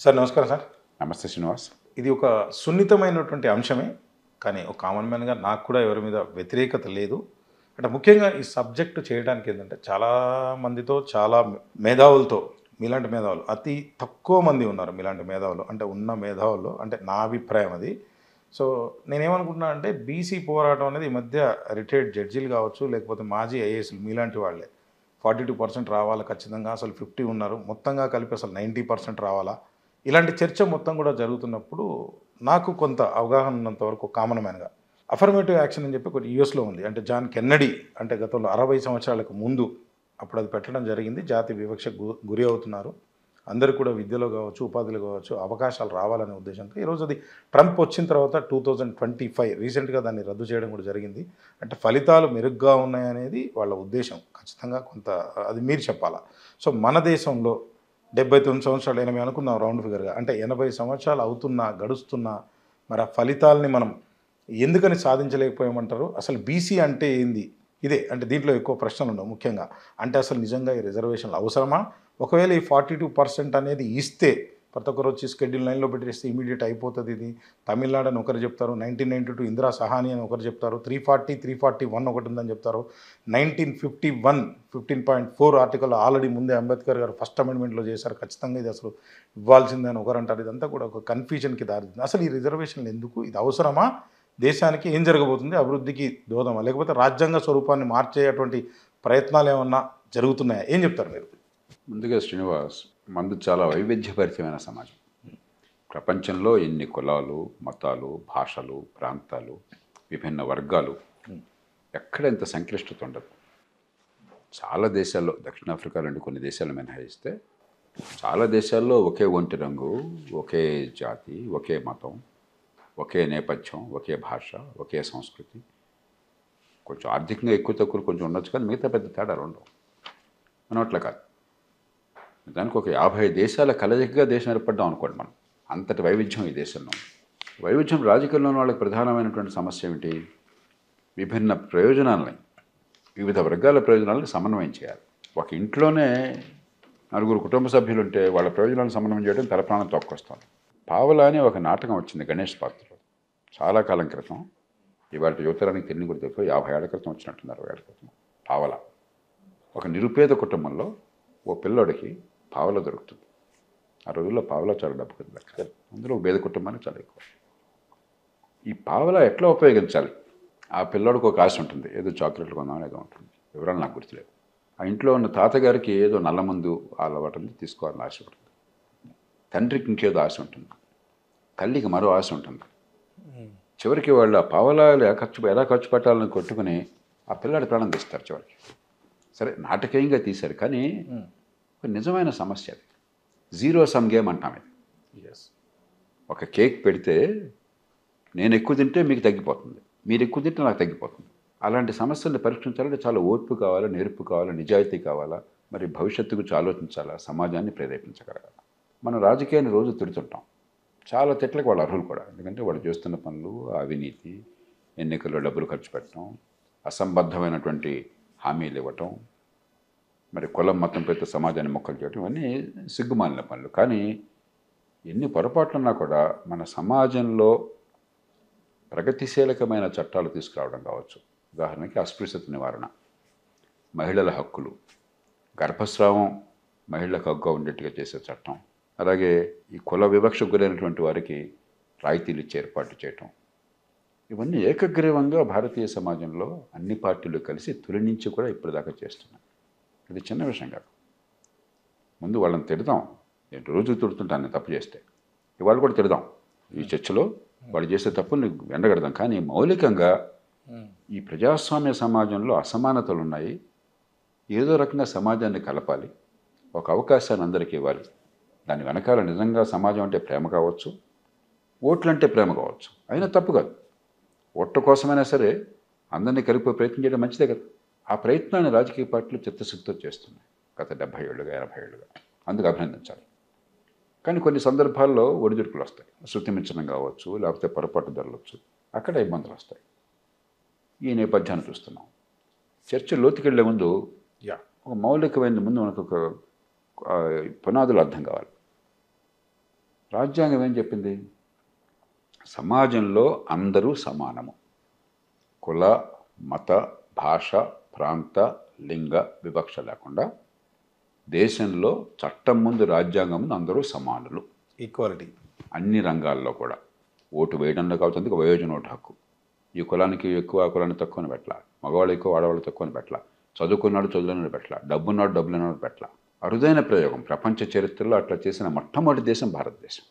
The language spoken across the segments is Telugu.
సార్ నమస్కారం సార్. నమస్తే శ్రీనివాస్. ఇది ఒక సున్నితమైనటువంటి అంశమే. కానీ ఒక కామన్ మ్యాన్‌గా నాకు కూడా ఎవరి మీద వ్యతిరేకత లేదు. అంటే ముఖ్యంగా ఈ సబ్జెక్ట్ చేయడానికి ఏందంటే చాలా మందితో చాలా మేధావులతో మీలాంటి మేధావులు అతి తక్కువ మంది ఉన్నారు మీలాంటి మేధావులు. అంటే ఉన్న మేధావుల్లో అంటే నా అభిప్రాయం అది. సో నేనేమనుకుంటున్నా అంటే బీసీ పోరాటం అనేది ఈ మధ్య రిటైర్డ్ జడ్జీలు కావచ్చు, లేకపోతే మాజీ ఐఏఎస్‌లు మీలాంటి వాళ్ళే. 42% రావాలి ఖచ్చితంగా. అసలు 50 ఉన్నారు. మొత్తంగా కలిపి అసలు 90% రావాలా? ఇలాంటి చర్చ మొత్తం కూడా జరుగుతున్నప్పుడు నాకు కొంత అవగాహన ఉన్నంత వరకు కామన్ మ్యాన్‌గా అఫర్మేటివ్ యాక్షన్ అని చెప్పి ఒకటి యూఎస్‌లో ఉంది. అంటే జాన్ కెన్నడీ అంటే గతంలో 60 సంవత్సరాలకు ముందు అప్పుడు అది పెట్టడం జరిగింది. జాతి వివక్షకు గురి అవుతున్నారు. అందరూ కూడా విద్యలో కావచ్చు, ఉపాధిలో కావచ్చు అవకాశాలు రావాలనే ఉద్దేశంతో ఈరోజు అది ట్రంప్ వచ్చిన తర్వాత 2025 రీసెంట్‌గా దాన్ని రద్దు చేయడం కూడా జరిగింది. అంటే ఫలితాలు మెరుగ్గా ఉన్నాయనేది వాళ్ళ ఉద్దేశం. ఖచ్చితంగా కొంత అది మీరు చెప్పాలా. సో మన దేశంలో 79 సంవత్సరాలు 80 అనుకుందాం రౌండ్ ఫిగర్‌గా. అంటే 80 సంవత్సరాలు అవుతున్నా, గడుస్తున్నా మరి ఆ ఫలితాలని మనం ఎందుకని సాధించలేకపోయామంటారు? అసలు బీసీ అంటే ఏంది? ఇదే అంటే దీంట్లో ఎక్కువ ప్రశ్నలుండవు ముఖ్యంగా. అంటే అసలు నిజంగా ఈ రిజర్వేషన్‌లు అవసరమా? ఒకవేళ ఈ 42% అనేది ఇస్తే ప్రతి ఒక్కరు వచ్చి షెడ్యూల్ 9లో పెట్టేస్తే ఇమ్మీడియేట్ అయిపోతది ఇది. తమిళనాడు అని ఒకరు చెప్తారు. 1992 ఇందిరా సహాని అని ఒకరు చెప్తారు. 340, 341 ఒకటి ఉందని చెప్తారు. 1951 15.4 ఆర్టికల్ ఆల్రెడీ ముందే అంబేద్కర్ గారు ఫస్ట్ అమెండ్మెంట్‌లో చేశారు. ఖచ్చితంగా ఇది అసలు ఇవ్వాల్సిందే అని ఒకరు అంటారు. ఇదంతా కూడా ఒక కన్‌ఫ్యూజన్‌కి దారితీస్తుంది. అసలు ఈ రిజర్వేషన్‌లు ఎందుకు? ఇది అవసరమా? దేశానికి ఏం జరగబోతుంది? అభివృద్ధికి దోహదమా? లేకపోతే రాజ్యాంగ స్వరూపాన్ని మార్చేటువంటి ప్రయత్నాలు ఏమన్నా జరుగుతున్నాయా? ఏం చెప్తారు మీరు? ముందుగా శ్రీనివాస్, మనది చాలా వైవిధ్యభరితమైన సమాజం. ప్రపంచంలో ఎన్ని కులాలు, మతాలు, భాషలు, ప్రాంతాలు, విభిన్న వర్గాలు, ఎక్కడ ఇంత సంక్లిష్టత ఉండదు. చాలా దేశాల్లో, దక్షిణాఫ్రికా లాంటి కొన్ని దేశాలు మినహాయిస్తే చాలా దేశాల్లో ఒకే ఒంటి రంగు, ఒకే జాతి, ఒకే మతం, ఒకే నేపథ్యం, ఒకే భాష, ఒకే సంస్కృతి. కొంచెం ఆర్థికంగా ఎక్కువ తక్కువలు కొంచెం ఉండొచ్చు, కానీ మిగతా పెద్ద తేడాలు ఉండవు. మనం అట్లా కాదు. దానికి ఒక 50 దేశాల కలయికగా దేశం ఏర్పడ్డాం అనుకోండి మనం. అంతటి వైవిధ్యం ఈ దేశంలో. వైవిధ్యం రాజకీయంలో ఉన్న వాళ్ళకి ప్రధానమైనటువంటి సమస్య ఏమిటి? విభిన్న ప్రయోజనాలని, వివిధ వర్గాల ప్రయోజనాలను సమన్వయం చేయాలి. ఒక ఇంట్లోనే నలుగురు కుటుంబ సభ్యులు ఉంటే వాళ్ళ ప్రయోజనాలను సమన్వయం చేయడం తలప్రాణం తొక్కొస్తుంది. పావలా అని ఒక నాటకం వచ్చింది గణేష్ పాత్రలో చాలా కాలం క్రితం. ఇవాళ యువతరానికి తెలియని కూడా తెలుసు, 50 ఏళ్ల క్రితం వచ్చినట్టున్నారు, 60 ఏళ్ల క్రితం. పావలా ఒక నిరుపేద కుటుంబంలో ఓ పిల్లోడికి పావలా దొరుకుతుంది. ఆ రోజుల్లో పావలా చాలా డబ్బు కదా లెక్క. అందులో ఒక పేద కుటుంబానికి చాలా ఎక్కువ. ఈ పావలా ఎట్లా ఉపయోగించాలి? ఆ పిల్లోడికి ఒక ఆశ ఉంటుంది, ఏదో చాక్లెట్లు కొందామని ఏదో ఉంటుంది, వివరాలు నాకు గుర్తులేదు. ఆ ఇంట్లో ఉన్న తాతగారికి ఏదో నల్ల మందు అలవాటు ఉంది, తీసుకోవాలని ఆశ ఉంటుంది. తండ్రికి ఇంకేదో ఆశ ఉంటుంది, తల్లికి మరో ఆశ ఉంటుంది. చివరికి వాళ్ళు ఆ పావలాలు ఎలా ఖర్చు పెట్టాలని కొట్టుకుని ఆ పిల్లాడి ప్రాణం తీస్తారు చివరికి. సరే నాటకీయంగా తీశారు, కానీ ఒక నిజమైన సమస్య అది. జీరో సమ్ గేమ్ అంటాం ఇది. ఒక కేక్ పెడితే నేను ఎక్కువ తింటే మీకు తగ్గిపోతుంది, మీరు ఎక్కువ తింటే నాకు తగ్గిపోతుంది. అలాంటి సమస్యలను పరీక్షించాలంటే చాలా ఓర్పు కావాలా, నేర్పు కావాలా, నిజాయితీ కావాలా, మరి భవిష్యత్తు గురించి ఆలోచించాలా, సమాజాన్ని ప్రేరేపించగలగాలి. మనం రాజకీయాన్ని రోజు తిడుతుంటాం. చాలా తిట్లకు వాళ్ళు అర్హులు కూడా. ఎందుకంటే వాళ్ళు చేస్తున్న పనులు అవినీతి, ఎన్నికల్లో డబ్బులు ఖర్చు పెట్టడం, అసంబద్ధమైనటువంటి హామీలు ఇవ్వటం, మరి కులం మతం పేరుతో సమాజాన్ని మొక్కలు చేయడం, ఇవన్నీ సిగ్గుమాలిన పనులు. కానీ ఎన్ని పొరపాట్లున్నా కూడా మన సమాజంలో ప్రగతిశీలకమైన చట్టాలు తీసుకురావడం కావచ్చు. ఉదాహరణకి అస్పృశ్యత నివారణ, మహిళల హక్కులు, గర్భస్రావం మహిళలకు హక్కుగా ఉండేట్టుగా చేసే చట్టం, అలాగే ఈ కుల వివక్షకు గురైనటువంటి వారికి రాయితీలు ఇచ్చే ఏర్పాటు చేయటం, ఇవన్నీ ఏకగ్రీవంగా భారతీయ సమాజంలో అన్ని పార్టీలు కలిసి తొలి నుంచి కూడా ఇప్పటిదాకా చేస్తున్నాయి. ఇది చిన్న విషయం కాదు. ముందు వాళ్ళని తిడదాం, నేను రోజు తిడుతుంటాను తప్పు చేస్తే, ఇవాళ కూడా తిడదాం. ఈ చర్చలో వాళ్ళు చేసే తప్పుల్ని ఎండగడదాం. కానీ మౌలికంగా ఈ ప్రజాస్వామ్య సమాజంలో అసమానతలు ఉన్నాయి. ఏదో రకంగా సమాజాన్ని కలపాలి, ఒక అవకాశాన్ని అందరికీ ఇవ్వాలి. దాని వెనకాల నిజంగా సమాజం అంటే ప్రేమ కావచ్చు, ఓట్లు అంటే ప్రేమ కావచ్చు, అయినా తప్పు కాదు. ఓట్ల కోసమైనా సరే అందరినీ కలిపే ప్రయత్నం చేయడం మంచిదే కదా. ఆ ప్రయత్నాన్ని రాజకీయ పార్టీలు చిత్తశుద్ధితో చేస్తున్నాయి గత 70 ఏళ్ళుగా 80 ఏళ్ళుగా. అందుకు అభినందించాలి. కానీ కొన్ని సందర్భాల్లో ఒడిదుడుకులు వస్తాయి. శృతి మించడం కావచ్చు, లేకపోతే పొరపాటు జరగవచ్చు, అక్కడ ఇబ్బందులు వస్తాయి. ఈ నేపథ్యాన్ని చూస్తున్నాం. చర్చ లోతుకెళ్లే ముందు ఒక మౌలికమైన ముందు మనకు ఒక పునాదులు అర్థం కావాలి. రాజ్యాంగం ఏం చెప్పింది? సమాజంలో అందరూ సమానము. కుల, మత, భాష, ప్రాంత, లింగ వివక్ష లేకుండా దేశంలో చట్టం ముందు రాజ్యాంగం ముందు అందరూ సమానులు. ఈక్వాలిటీ అన్ని రంగాల్లో కూడా. ఓటు వేయడంలో కావచ్చు, వయోజన ఓటు హక్కు. ఈ కులానికి ఎక్కువ, ఆ కులానికి తక్కువని పెట్టాల, మగవాళ్ళు ఎక్కువ, ఆడవాళ్ళు తక్కువని పెట్టాల, చదువుకున్నాడు చదువుకున్నాడు పెట్టాల, డబ్బున్నాడు డబ్బులున్నాడు పెట్టాల. అరుదైన ప్రయోగం. ప్రపంచ చరిత్రలో అట్లా చేసిన మొట్టమొదటి దేశం భారతదేశం.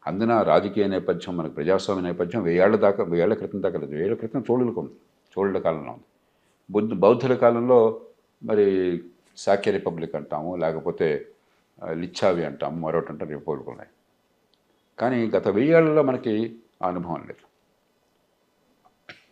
అందున రాజకీయ నేపథ్యం, మనకు ప్రజాస్వామ్య నేపథ్యం 1000 క్రితం దాకా లేదు. 1000 క్రితం చోళులకు ఉంది, చోళుల కాలంలో ఉంది. బౌద్ధుల కాలంలో మరి శాక్య రిపబ్లిక్ అంటాము, లేకపోతే లిచ్చావి అంటాము, మరొకటి అంటారు, రిపబ్లిక్ ఉన్నాయి. కానీ గత 1000 ఏళ్లలో మనకి ఆ అనుభవం లేదు.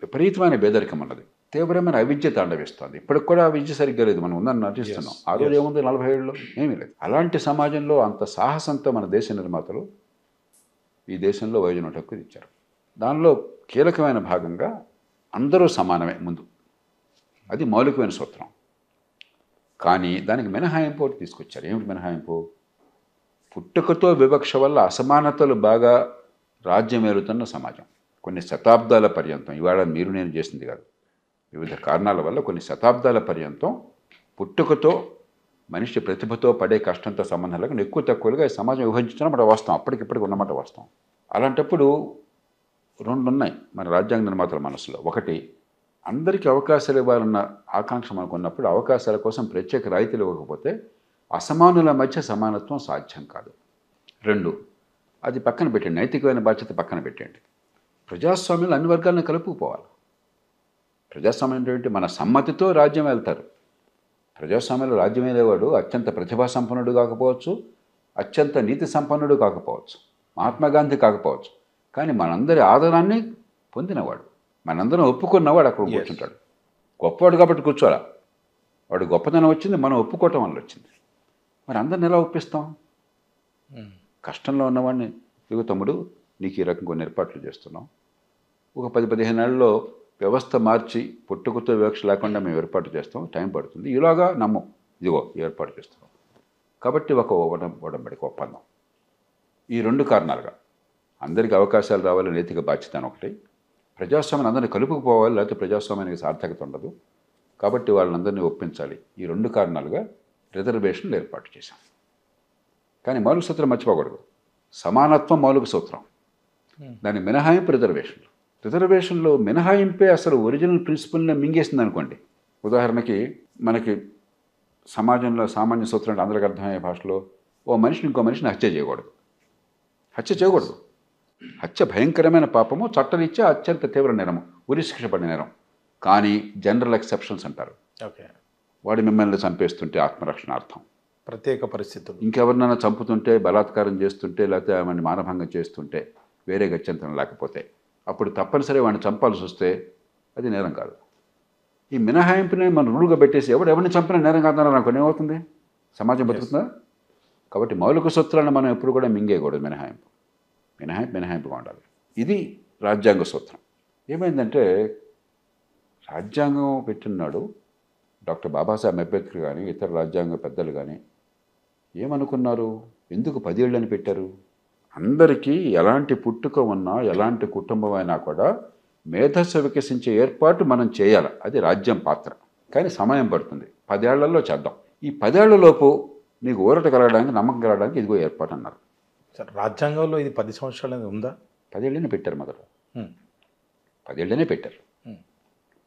విపరీతమైన పేదరికం అన్నది, తీవ్రమైన అవిద్య తాండవిస్తుంది. ఇప్పటికి కూడా ఆ విద్య సరిగ్గా లేదు, మనం ఉందని నటిస్తున్నాం. ఆ రోజు ఏముంది, 40 ఏళ్ళలో ఏమీ లేదు. అలాంటి సమాజంలో అంత సాహసంతో మన దేశ నిర్మాతలు ఈ దేశంలో వయోజన హక్కు ఇచ్చారు. దానిలో కీలకమైన భాగంగా అందరూ సమానమే ముందు, అది మౌలికమైన సూత్రం. కానీ దానికి మినహాయింపు ఒకటి తీసుకొచ్చారు. ఏమిటి మినహాయింపు? పుట్టుకతో వివక్ష వల్ల అసమానతలు బాగా రాజ్యమేలుతున్న సమాజం కొన్ని శతాబ్దాల పర్యంతం, ఇవాళ మీరు నేను చేసింది కాదు, వివిధ కారణాల వల్ల కొన్ని శతాబ్దాల పర్యంతం పుట్టుకతో మనిషి ప్రతిభతో పడే కష్టంతో సంబంధం లేకుండా ఎక్కువ తక్కువలుగా ఈ సమాజం విభజించడం మాట వాస్తవం, అప్పటికిప్పటికి ఉన్నమాట వాస్తవం. అలాంటప్పుడు రెండు ఉన్నాయి మన రాజ్యాంగ నిర్మాతల మనసులో. ఒకటి, అందరికీ అవకాశాలు ఇవ్వాలన్న ఆకాంక్ష మనకు ఉన్నప్పుడు అవకాశాల కోసం ప్రత్యేక రాయితీలు ఇవ్వకపోతే అసమానుల మధ్య సమానత్వం సాధ్యం కాదు. రెండు, అది పక్కన పెట్టండి, నైతికమైన బాధ్యత పక్కన పెట్టండి, ప్రజాస్వామ్యంలో అన్ని వర్గాలను కలుపుకుపోవాలి. ప్రజాస్వామ్యం ఏంటంటే మన సమ్మతితో రాజ్యం వెళ్తారు. ప్రజాస్వామ్యంలో రాజ్యం వెళ్ళేవాడు అత్యంత ప్రతిభా సంపన్నుడు కాకపోవచ్చు, అత్యంత నీతి సంపన్నుడు కాకపోవచ్చు, మహాత్మాగాంధీ కాకపోవచ్చు, కానీ మనందరి ఆదరాన్ని పొందినవాడు, మనందరం ఒప్పుకున్నవాడు అక్కడ కూర్చుంటాడు. గొప్పవాడు కాబట్టి కూర్చోరా, వాడు గొప్పతనం వచ్చింది మనం ఒప్పుకోవటం వల్ల వచ్చింది. మరి అందరిని ఎలా ఒప్పిస్తాం? కష్టంలో ఉన్నవాడిని, ఇదిగో తమ్ముడు నీకు ఈ రకం కొన్ని ఏర్పాట్లు చేస్తున్నాం, ఒక 10-15 ఏళ్ళలో వ్యవస్థ మార్చి పుట్టుకతో వివక్ష లేకుండా మేము ఏర్పాటు చేస్తాం, టైం పడుతుంది, ఇలాగా నమ్ము, ఇదిగో ఏర్పాటు చేస్తున్నాం. కాబట్టి ఒక ఒడంబడిక ఒప్పందం. ఈ రెండు కారణాలుగా అందరికీ అవకాశాలు రావాలి, నైతిక బాధ్యత అని ఒకటి, ప్రజాస్వామ్యం అందరినీ కలుపుకుపోవాలి, లేకపోతే ప్రజాస్వామ్యానికి సార్థకత ఉండదు, కాబట్టి వాళ్ళందరినీ ఒప్పించాలి. ఈ రెండు కారణాలుగా రిజర్వేషన్లు ఏర్పాటు చేశాం. కానీ మౌలిక సూత్రం మర్చిపోకూడదు, సమానత్వం మౌలిక సూత్రం, దాని మినహాయింపు రిజర్వేషన్లు. రిజర్వేషన్లో మినహాయింపే అసలు ఒరిజినల్ ప్రిన్సిపల్ని మింగేసింది అనుకోండి. ఉదాహరణకి మనకి సమాజంలో సామాన్య సూత్రం అంటే అందరికీ అర్థమయ్యే భాషలో, ఓ మనిషిని ఇంకో మనిషిని హత్య చేయకూడదు. హత్య భయంకరమైన పాపము, చట్టరీత్యా అత్యంత తీవ్ర నేరము, ఉరిశిక్ష పడిన నేరం. కానీ జనరల్ ఎక్సెప్షన్స్ అంటారు. ఓకే, వాడు మిమ్మల్ని చంపేస్తుంటే ఆత్మరక్షణార్థం, ప్రత్యేక పరిస్థితులు, ఇంకెవరినైనా చంపుతుంటే, బలాత్కారం చేస్తుంటే, లేకపోతే ఆమెను మానభంగం చేస్తుంటే, వేరే గత్యంతరం లేకపోతే, అప్పుడు తప్పనిసరి వాడిని చంపాల్సి వస్తే అది నేరం కాదు. ఈ మినహాయింపుని మనం రూలుగా పెట్టేసి ఎవరిని చంపినా నేరం కాదన్నా నాకు ఏమవుతుంది? సమాజం బతుకుతుందా? కాబట్టి మౌలిక సూత్రాలను మనం ఎప్పుడు కూడా మింగేయకూడదు. మినహాయింపుగా ఉండాలి. ఇది రాజ్యాంగ సూత్రం. ఏమైందంటే రాజ్యాంగం పెట్టినాడు డాక్టర్ బాబాసాహెబ్ అంబేద్కర్ కానీ ఇతర రాజ్యాంగ పెద్దలు కానీ ఏమనుకున్నారు? ఎందుకు 10 ఏళ్ళని పెట్టారు? అందరికీ ఎలాంటి పుట్టుక ఉన్నా, ఎలాంటి కుటుంబం అయినా కూడా మేధస్సు వికసించే ఏర్పాటు మనం చేయాలి, అది రాజ్యం పాత్ర. కానీ సమయం పడుతుంది, 10 ఏళ్లలో చేద్దాం. ఈ 10 ఏళ్లలోపు నీకు ఊరట కలగడానికి, నమ్మకం కలగడానికి ఇదిగో ఏర్పాటు అన్నారు. సార్ రాజ్యాంగంలో ఇది 10 సంవత్సరాలు ఉందా? 10 ఏళ్ళనే పెట్టారు. మొదట 10 ఏళ్ళనే పెట్టారు.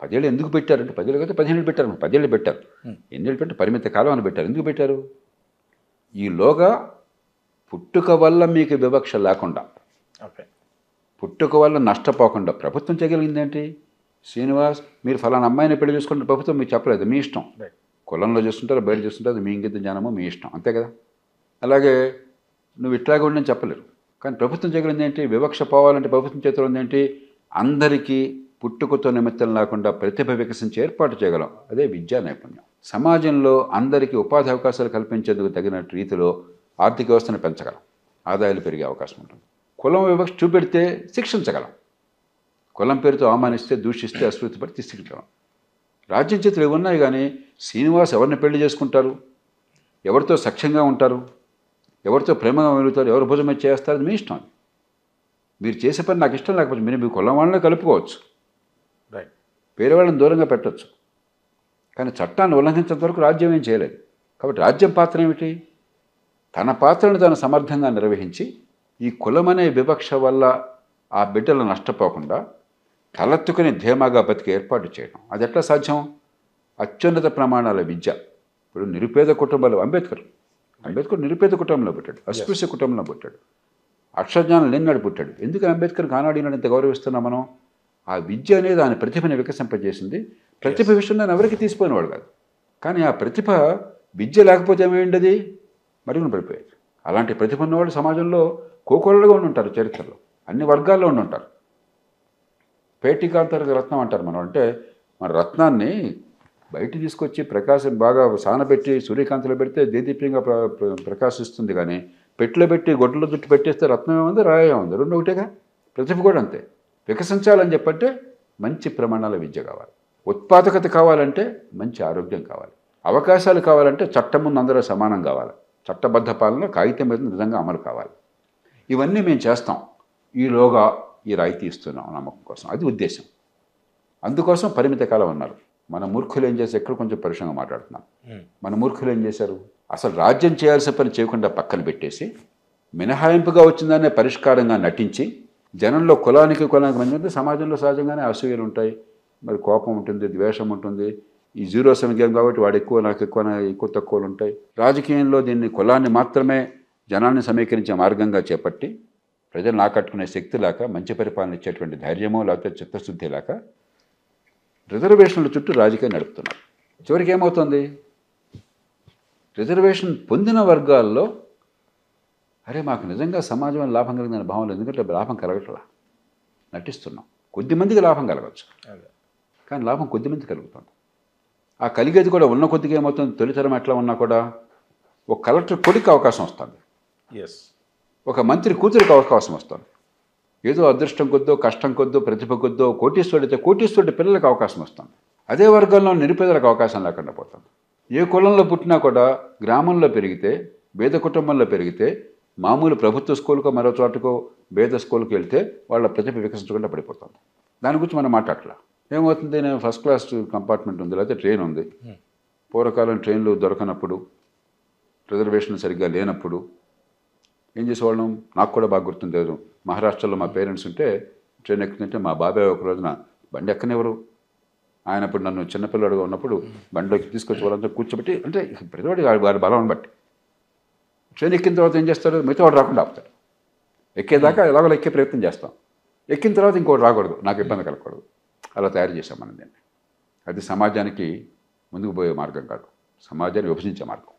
10 ఏళ్ళు ఎందుకు పెట్టారంటే 10 ఏళ్ళు కదా 15 ఏళ్ళు పెట్టారు. 10 ఏళ్ళు పెట్టారు. ఎన్ని ఏళ్ళు పెట్టారు? పరిమిత కాలం అని పెట్టారు. ఎందుకు పెట్టారు? ఈలోగా పుట్టుక వల్ల మీకు వివక్ష లేకుండా, పుట్టుక వల్ల నష్టపోకుండా ప్రభుత్వం చేయగలిగింది ఏంటి? శ్రీనివాస్, మీరు ఫలానా అమ్మాయిని పెళ్లి చేసుకుంటే ప్రభుత్వం మీకు చెప్పలేదు, మీ ఇష్టం. కులంలో చేస్తుంటారు, బయట చేస్తుంటారు, మీ ఇంగిత జ్ఞానమో మీ ఇష్టం, అంతే కదా. అలాగే నువ్వు ఇట్లాగే ఉండని చెప్పలేరు. కానీ ప్రభుత్వం చేయగలిగింది ఏంటి? వివక్ష పోవాలంటే ప్రభుత్వం చేతిలో ఉంది ఏంటి? అందరికీ పుట్టుకతో నిమిత్తం లేకుండా ప్రతిభ వికసించి ఏర్పాటు చేయగలం, అదే విద్యా నైపుణ్యం. సమాజంలో అందరికీ ఉపాధి అవకాశాలు కల్పించేందుకు తగిన రీతిలో ఆర్థిక వ్యవస్థను పెంచగలం, ఆదాయాలు పెరిగే అవకాశం ఉంటుంది. కులం వివక్ష చూపెడితే శిక్షించగలం, కులం పేరుతో అవమానిస్తే, దూషిస్తే, అశ్రుతిపడి తీసుకెళ్ళగలం. రాజ్యం చేతులు ఇవి ఉన్నాయి. కానీ శ్రీనివాస్ ఎవరిని పెళ్లి చేసుకుంటారు, ఎవరితో సఖ్యంగా ఉంటారు, ఎవరితో ప్రేమగా వెలుగుతారు, ఎవరు భుజం మీద చేస్తారు, అది మీ ఇష్టం. మీరు చేసే పని నాకు ఇష్టం లేకపోతే మీరు మీ కులం వాళ్ళని కలుపుకోవచ్చు, రైట్. వేరే వాళ్ళని దూరంగా పెట్టచ్చు. కానీ చట్టాన్ని ఉల్లంఘించేంత వరకు రాజ్యం ఏం చేయలేదు. కాబట్టి రాజ్యం పాత్ర ఏమిటి? తన పాత్రను తను సమర్థంగా నిర్వహించి ఈ కులమనే వివక్ష వల్ల ఆ బిడ్డలు నష్టపోకుండా తలెత్తుకుని ధీమాగా బతికి ఏర్పాటు చేయడం. అది ఎట్లా సాధ్యం? అత్యున్నత ప్రమాణాల విద్య. ఇప్పుడు నిరుపేద కుటుంబాలు అంబేద్కర్ నిరుపేద కుటుంబంలో పుట్టాడు, అస్పృశ్య కుటుంబంలో పుట్టాడు, అక్షరజ్ఞానం లేనినాడు పుట్టాడు. ఎందుకు అంబేద్కర్ కానాడినాడు ఇంత గౌరవిస్తున్నాం మనం? ఆ విద్య అనేది ఆయన ప్రతిభని వికసింపజేసింది. ప్రతిభ విషయంలో ఎవరికి తీసిపోయినవాడు కాదు. కానీ ఆ ప్రతిభ విద్య లేకపోతే ఏమైండది? మరుగున పడిపోయేది. అలాంటి ప్రతిభ ఉన్నవాళ్ళు సమాజంలో కోకొల్లగా ఉండి ఉంటారు, చరిత్రలో అన్ని వర్గాల్లో ఉండి ఉంటారు. పేటికాంతర్గ రత్నం అంటారు మనం. అంటే మన రత్నాన్ని బయట తీసుకొచ్చి ప్రకాశం బాగా సానబెట్టి సూర్యకాంతిలో పెడితే దేదీప్యంగా ప్రకాశిస్తుంది. కానీ పెట్టిలో పెట్టి గొడ్డలో దుట్టు పెట్టేస్తే రత్నం ఏముంది, రాయ ఉంది, రెండు ఒకటేగా. ప్రతిభ కూడా అంతే. వికసించాలని చెప్పంటే మంచి ప్రమాణాల విద్య కావాలి, ఉత్పాదకత కావాలంటే మంచి ఆరోగ్యం కావాలి, అవకాశాలు కావాలంటే చట్టం ముందు అందరూ సమానం కావాలి, చట్టబద్ధ పాలన కాగితం మీద నిజంగా అమలు కావాలి. ఇవన్నీ మేము చేస్తాం, ఈలోగా ఈ రాయితీ ఇస్తున్నాం నమ్మకం కోసం. అది ఉద్దేశం. అందుకోసం పరిమిత కాలం ఉన్నారు. మన మూర్ఖులు ఏం చేసి ఎక్కడ కొంచెం పరుషంగా మాట్లాడుతున్నాం. మన మూర్ఖులు ఏం చేశారు? అసలు రాజ్యం చేయాల్సిన పని చేయకుండా పక్కన పెట్టేసి మినహాయింపుగా వచ్చిందనే పరిష్కారంగా నటించి జనంలో కులానికి మధ్య సమాజంలో సహజంగానే అసూయలు ఉంటాయి, మరి కోపం ఉంటుంది, ద్వేషం ఉంటుంది. ఈ జీరో సమ్ గేమ్ కాబట్టి వాడు ఎక్కువ నాకు ఎక్కువ తక్కువలు ఉంటాయి. రాజకీయంలో దీన్ని కులాన్ని మాత్రమే జనాన్ని సమీకరించే మార్గంగా చేపట్టి ప్రజలను ఆకట్టుకునే శక్తి లేక, మంచి పరిపాలన ఇచ్చేటువంటి ధైర్యమో లేకపోతే చిత్తశుద్ధి లేక రిజర్వేషన్ల చుట్టూ రాజకీయం నడుపుతున్నారు. చివరికి ఏమవుతుంది? రిజర్వేషన్ పొందిన వర్గాల్లో అరే మాకు నిజంగా సమాజంలో లాభం కలిగిందనే భావనలు, ఎందుకంటే లాభం కలగట్లా, నటిస్తున్నాం. కొద్దిమందికి లాభం కలగచ్చు, కానీ లాభం కొద్దిమంది కలుగుతుంది. ఆ కలిగేది కూడా ఉన్న కొద్దిగా ఏమవుతుంది? తొలితరం ఎట్లా ఉన్నా కూడా ఒక కలెక్టర్ కొడుకు అవకాశం వస్తుంది, ఒక మంత్రి కూతురికి అవకాశం వస్తుంది. ఏదో అదృష్టం కొద్దో, కష్టం కొద్దో, ప్రతిభ కొద్దో కోటీశ్వరుడి పిల్లలకు అవకాశం వస్తుంది. అదే వర్గంలో నిరుపేదలకు అవకాశం లేకుండా పోతుంది. ఏ కులంలో పుట్టినా కూడా గ్రామంలో పెరిగితే, పేద కుటుంబంలో పెరిగితే, మామూలు ప్రభుత్వ స్కూల్కో మరో చోటుకో పేద స్కూల్కి వెళ్తే వాళ్ళ ప్రతిభ వికసించకుండా పడిపోతుంది. దాని గురించి మనం మాట్లాడలా. ఏమవుతుంది? నేను ఫస్ట్ క్లాస్ కంపార్ట్మెంట్ ఉంది, లేకపోతే ట్రైన్ ఉంది. పూర్వకాలం ట్రైన్లు దొరకనప్పుడు, రిజర్వేషన్ సరిగ్గా లేనప్పుడు ఏం చేసేవాళ్ళం? నాకు కూడా బాగా గుర్తుంది. మహారాష్ట్రలో మా పేరెంట్స్ ఉంటే ట్రైన్ ఎక్కుతుంటే మా బాబాయ్ ఒక రోజున బండి ఎక్కనివ్వరు. ఆయన అప్పుడు నన్ను చిన్నపిల్లడుగా ఉన్నప్పుడు బండిలోకి తీసుకొచ్చి వాళ్ళంతా కూర్చోబెట్టి, అంటే ప్రతివాడి వాడి బలం బట్టి ట్రైన్ ఎక్కిన తర్వాత ఏం చేస్తాడు? మిగతా వాడు రాకుండా ఆపుతాడు. ఎక్కేదాకా ఎలాగో ఎక్కే ప్రయత్నం చేస్తాం. ఎక్కిన తర్వాత ఇంకోటి రాకూడదు, నాకు ఇబ్బంది కలగకూడదు. అలా తయారు చేశాం మనం దీన్ని. అది సమాజానికి ముందుకు పోయే మార్గం కాదు, సమాజాన్ని విభజించే మార్గం.